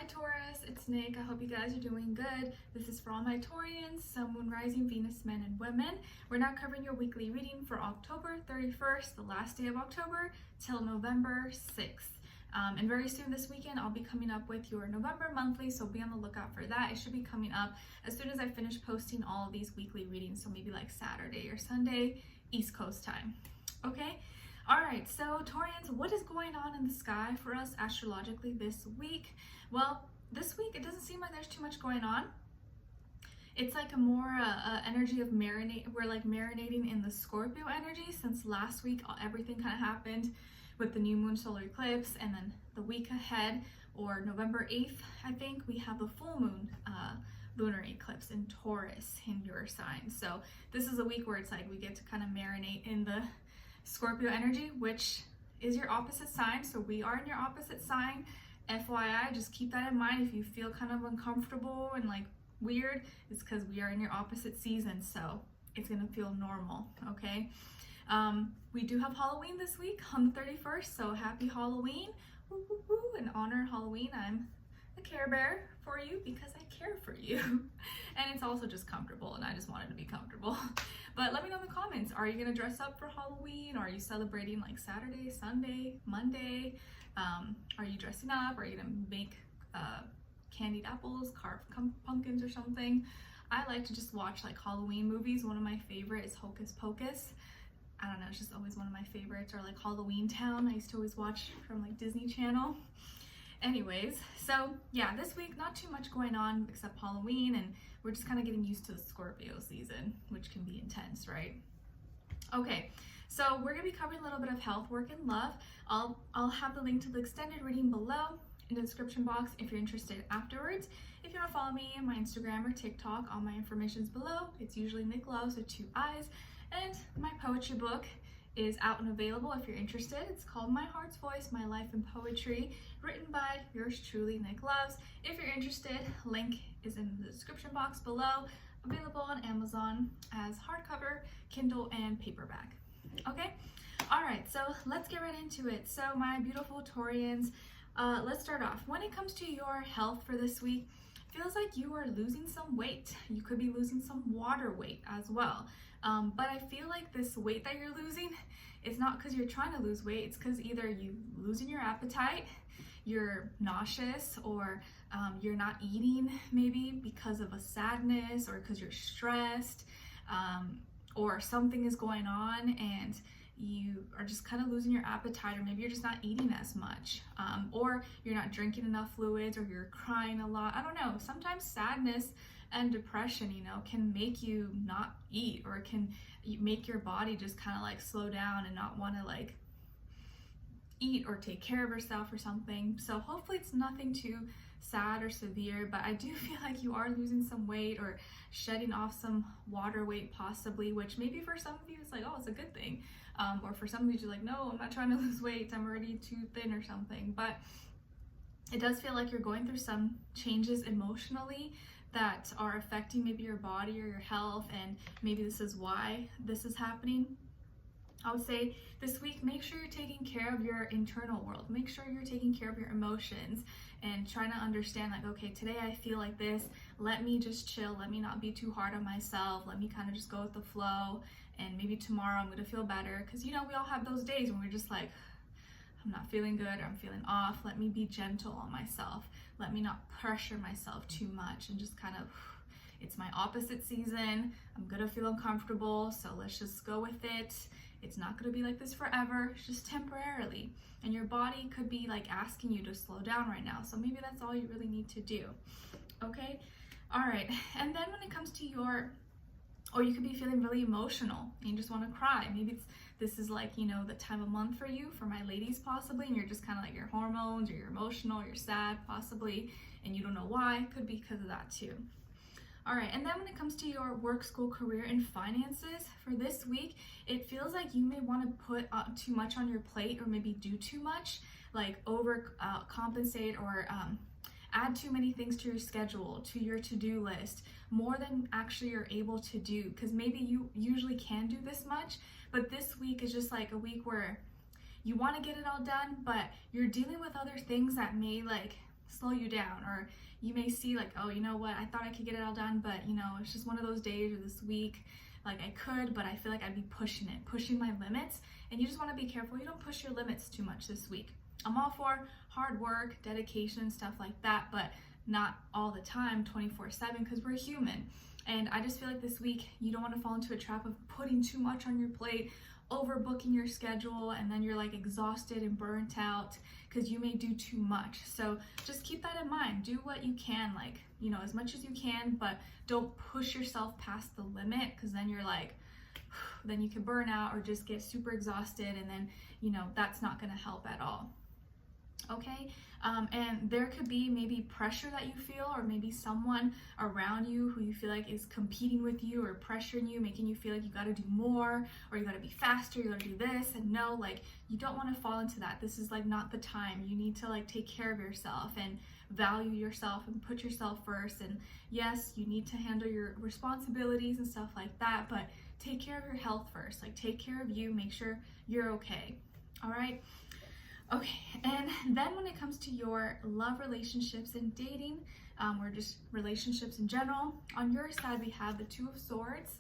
Taurus, it's Nick. I hope you guys are doing good. This is for all my Taurians, Sun, Moon, Rising, Venus, men, and women. We're now covering your weekly reading for October 31st, the last day of October, till November 6th. And very soon this weekend, I'll be coming up with your November monthly, so be on the lookout for that. It should be coming up as soon as I finish posting all of these weekly readings, so maybe like Saturday or Sunday, East Coast time. Okay? All right, so Taurians, what is going on in the sky for us astrologically this week? Well, this week, it doesn't seem like there's too much going on. It's like a more energy of marinate. We're like marinating in the Scorpio energy since last week, everything kind of happened with the new moon solar eclipse, and then the week ahead, or November 8th, I think, we have the full moon lunar eclipse in Taurus in your sign. So this is a week where it's like we get to kind of marinate in the Scorpio energy, which is your opposite sign. So we are in your opposite sign. FYI, just keep that in mind. If you feel kind of uncomfortable and like weird, it's because we are in your opposite season. So it's going to feel normal. Okay. We do have Halloween this week on the 31st. So happy Halloween. Woo, woo, woo. In honor of Halloween, I'm a Care Bear for you because I care for you. And it's also just comfortable, and I just wanted to be comfortable. But let me know in the comments, are you going to dress up for Halloween? Or are you celebrating like Saturday, Sunday, Monday? Are you dressing up? Are you going to make candied apples, carve pumpkins or something? I like to just watch like Halloween movies. One of my favorite is Hocus Pocus. I don't know, it's just always one of my favorites. Or like Halloween Town, I used to always watch from like Disney Channel. Anyways, so yeah, this week not too much going on except Halloween, and we're just kind of getting used to the Scorpio season, which can be intense, right? Okay, so we're gonna be covering a little bit of health, work, and love. I'll have the link to the extended reading below in the description box if you're interested afterwards. If you want to follow me on my Instagram or TikTok, all my information is below. It's usually Nicloves with 2 eyes, and my poetry book is out and available if you're interested. It's called My Heart's Voice, My Life in Poetry, written by yours truly, Nicloves. If you're interested, link is in the description box below, available on Amazon as hardcover, Kindle, and paperback. Okay? All right, so let's get right into it. So my beautiful Taurians, let's start off. When it comes to your health for this week, feels like you are losing some weight. You could be losing some water weight as well. But I feel like this weight that you're losing, it's not because you're trying to lose weight. It's because either you losing your appetite, you're nauseous, or you're not eating maybe because of a sadness, or because you're stressed, or something is going on and you are just kind of losing your appetite, or maybe you're just not eating as much, or you're not drinking enough fluids, or you're crying a lot. I don't know. Sometimes sadness and depression, can make you not eat, or it can make your body just kind of like slow down and not want to like eat or take care of yourself or something. So hopefully it's nothing too sad or severe, but I do feel like you are losing some weight or shedding off some water weight possibly, which maybe for some of you it's like, oh, it's a good thing. Or for some of you, you're like, no, I'm not trying to lose weight, I'm already too thin or something. But it does feel like you're going through some changes emotionally that are affecting maybe your body or your health, and maybe this is why this is happening. I would say this week, make sure you're taking care of your internal world. Make sure you're taking care of your emotions and trying to understand like, okay, today I feel like this. Let me just chill. Let me not be too hard on myself. Let me kind of just go with the flow. And maybe tomorrow I'm going to feel better. Because, we all have those days when we're just like, I'm not feeling good, or I'm feeling off. Let me be gentle on myself. Let me not pressure myself too much, and just kind of, it's my opposite season. I'm gonna feel uncomfortable, so let's just go with it. It's not gonna be like this forever, it's just temporarily. And your body could be like asking you to slow down right now. So maybe that's all you really need to do. Okay? All right. And then when it comes to or you could be feeling really emotional and you just want to cry. Maybe this is like, the time of month for you, for my ladies possibly, and you're just kind of like your hormones, or you're emotional, you're sad possibly, and you don't know why. Could be because of that too. All right, and then when it comes to your work, school, career, and finances for this week, it feels like you may want to put too much on your plate, or maybe do too much, like over compensate, or add too many things to your schedule, to your to-do list, more than actually you're able to do, because maybe you usually can do this much, but this week is just like a week where you want to get it all done, but you're dealing with other things that may like slow you down, or you may see like, oh, you know what, I thought I could get it all done, but you know, it's just one of those days or this week, like I could, but I feel like I'd be pushing my limits. And you just want to be careful you don't push your limits too much this week. I'm all for hard work, dedication, stuff like that, but not all the time 24/7, because we're human. And I just feel like this week you don't want to fall into a trap of putting too much on your plate, overbooking your schedule, and then you're like exhausted and burnt out because you may do too much. So just keep that in mind. Do what you can, like, you know, as much as you can, but don't push yourself past the limit, because then you're like, then you can burn out or just get super exhausted, and then, you know, that's not going to help at all. Okay, and there could be maybe pressure that you feel, or maybe someone around you who you feel like is competing with you or pressuring you, making you feel like you got to do more, or you got to be faster, you got to do this. And no, like, you don't want to fall into that. This is like not the time. You need to like take care of yourself and value yourself and put yourself first. And yes, you need to handle your responsibilities and stuff like that, but take care of your health first. Like, take care of you, make sure you're okay. All right. Okay, and then when it comes to your love relationships and dating, or just relationships in general, on your side we have the Two of Swords,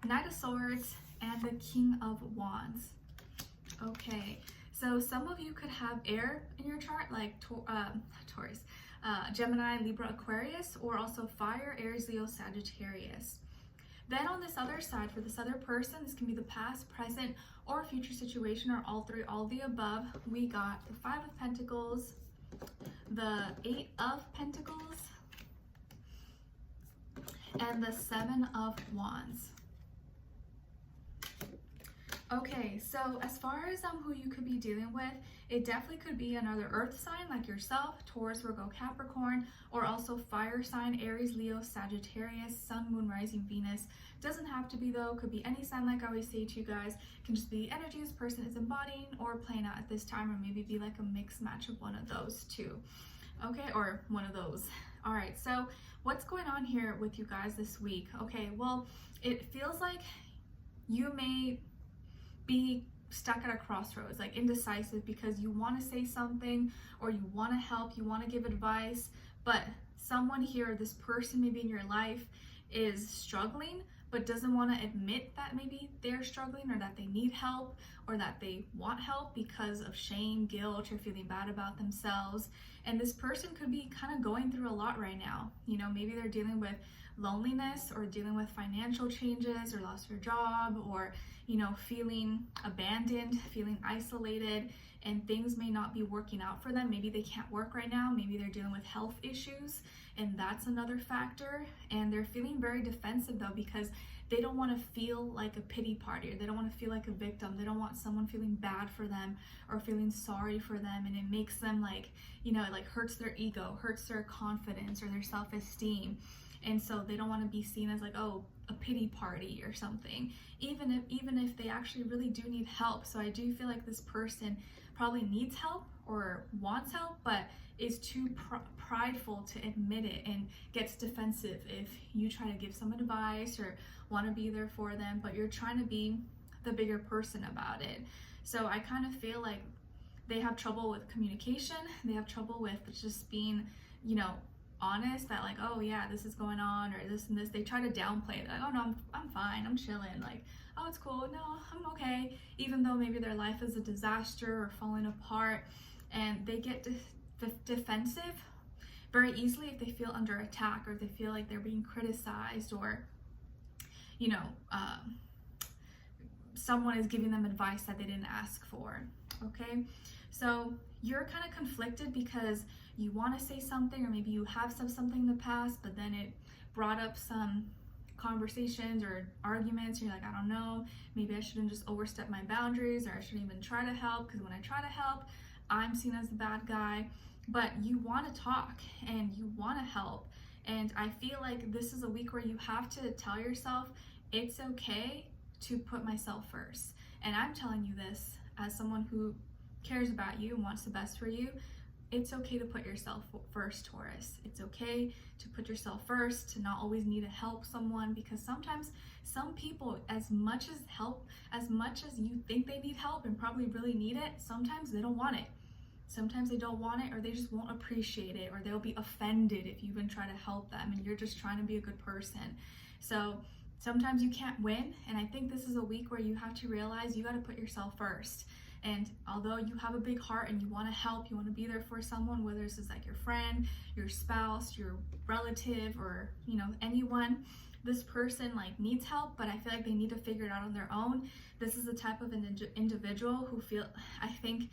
Knight of Swords, and the King of Wands. Okay, so some of you could have air in your chart, like Taurus, Gemini, Libra, Aquarius, or also fire, Aries, Leo, Sagittarius. Then on this other side, for this other person, this can be the past, present, or future situation, or all three, all the above. We got the Five of Pentacles, the Eight of Pentacles, and the Seven of Wands. Okay, so as far as who you could be dealing with, it definitely could be another earth sign like yourself, Taurus, Virgo, Capricorn, or also fire sign, Aries, Leo, Sagittarius, Sun, Moon, Rising, Venus. Doesn't have to be though, could be any sign like I always say to you guys. It can just be the energy this person is embodying or playing out at this time, or maybe be like a mixed match of one of those two. Okay, or one of those. All right, so what's going on here with you guys this week? Okay, well, it feels like you may be stuck at a crossroads, like indecisive, because you want to say something, or you want to help, you want to give advice, but someone here, this person maybe in your life, is struggling but doesn't want to admit that maybe they're struggling, or that they need help, or that they want help because of shame, guilt, or feeling bad about themselves. And this person could be kind of going through a lot right now. You know, maybe they're dealing with loneliness, or dealing with financial changes, or lost their job, or, you know, feeling abandoned, feeling isolated, and things may not be working out for them. Maybe they can't work right now. Maybe they're dealing with health issues, and that's another factor. And they're feeling very defensive though, because they don't want to feel like a pity party, or they don't want to feel like a victim. They don't want someone feeling bad for them or feeling sorry for them, and it makes them like, you know, it like hurts their ego, hurts their confidence or their self-esteem. And so they don't want to be seen as like, oh, a pity party or something, even if they actually really do need help. So I do feel like this person probably needs help or wants help, but is too prideful to admit it, and gets defensive if you try to give some advice or want to be there for them, but you're trying to be the bigger person about it. So I kind of feel like they have trouble with communication. They have trouble with just being, you know, honest, that like, oh yeah, this is going on, or this and this. They try to downplay it, like, oh no, I'm fine, I'm chilling, like, oh, it's cool, no, I'm okay, even though maybe their life is a disaster or falling apart. And they get defensive very easily if they feel under attack, or if they feel like they're being criticized, or, you know, someone is giving them advice that they didn't ask for. Okay, so you're kind of conflicted because you want to say something, or maybe you have said something in the past, but then it brought up some conversations or arguments. You're like, I don't know, maybe I shouldn't just overstep my boundaries, or I shouldn't even try to help, because when I try to help, I'm seen as the bad guy. But you want to talk and you want to help. And I feel like this is a week where you have to tell yourself, it's okay to put myself first. And I'm telling you this as someone who cares about you and wants the best for you. It's okay to put yourself first, Taurus. It's okay to put yourself first, to not always need to help someone, because sometimes some people, as much as you think they need help and probably really need it, sometimes they don't want it. sometimes they don't want it, or they just won't appreciate it, or they'll be offended if you even try to help them and you're just trying to be a good person. So sometimes you can't win, and I think this is a week where you have to realize you got to put yourself first. And although you have a big heart and you want to help, you want to be there for someone, whether this is like your friend, your spouse, your relative, or anyone, this person like needs help, but I feel like they need to figure it out on their own. This is the type of an individual who I think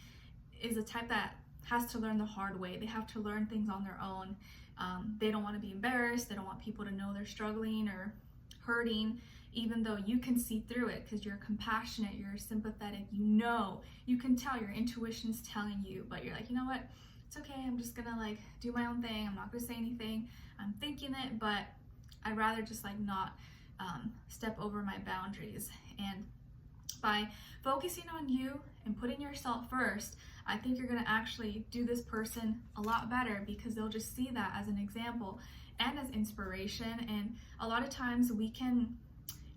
is a type that has to learn the hard way. They have to learn things on their own. They don't want to be embarrassed. They don't want people to know they're struggling or hurting, even though you can see through it because you're compassionate, you're sympathetic, you can tell your intuition's telling you, but you're like, you know what, it's okay, I'm just gonna like do my own thing, I'm not gonna say anything, I'm thinking it, but I'd rather just like not step over my boundaries. And by focusing on you and putting yourself first, I think you're gonna actually do this person a lot better, because they'll just see that as an example and as inspiration. And a lot of times we can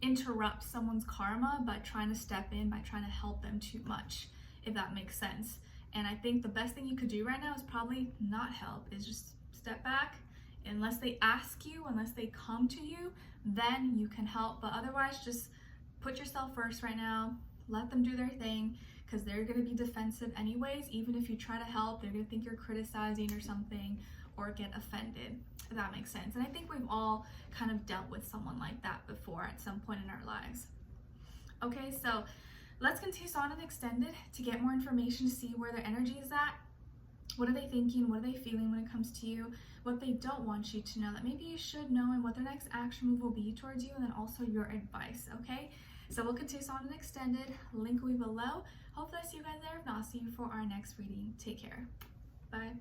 interrupt someone's karma by trying to step in, by trying to help them too much, if that makes sense. And I think the best thing you could do right now is probably not help, is just step back. Unless they ask you, unless they come to you, then you can help. But otherwise, just put yourself first right now. Let them do their thing, because they're going to be defensive anyways. Even if you try to help, they're going to think you're criticizing or something, or get offended, if that makes sense. And I think we've all kind of dealt with someone like that before at some point in our lives. Okay, so let's continue on and extended to get more information, to see where their energy is at. What are they thinking? What are they feeling when it comes to you? What they don't want you to know that maybe you should know, and what their next action move will be towards you, and then also your advice, okay? So we'll continue on and extended. Link will be below. Hopefully I see you guys there. If not, see you for our next reading. Take care. Bye.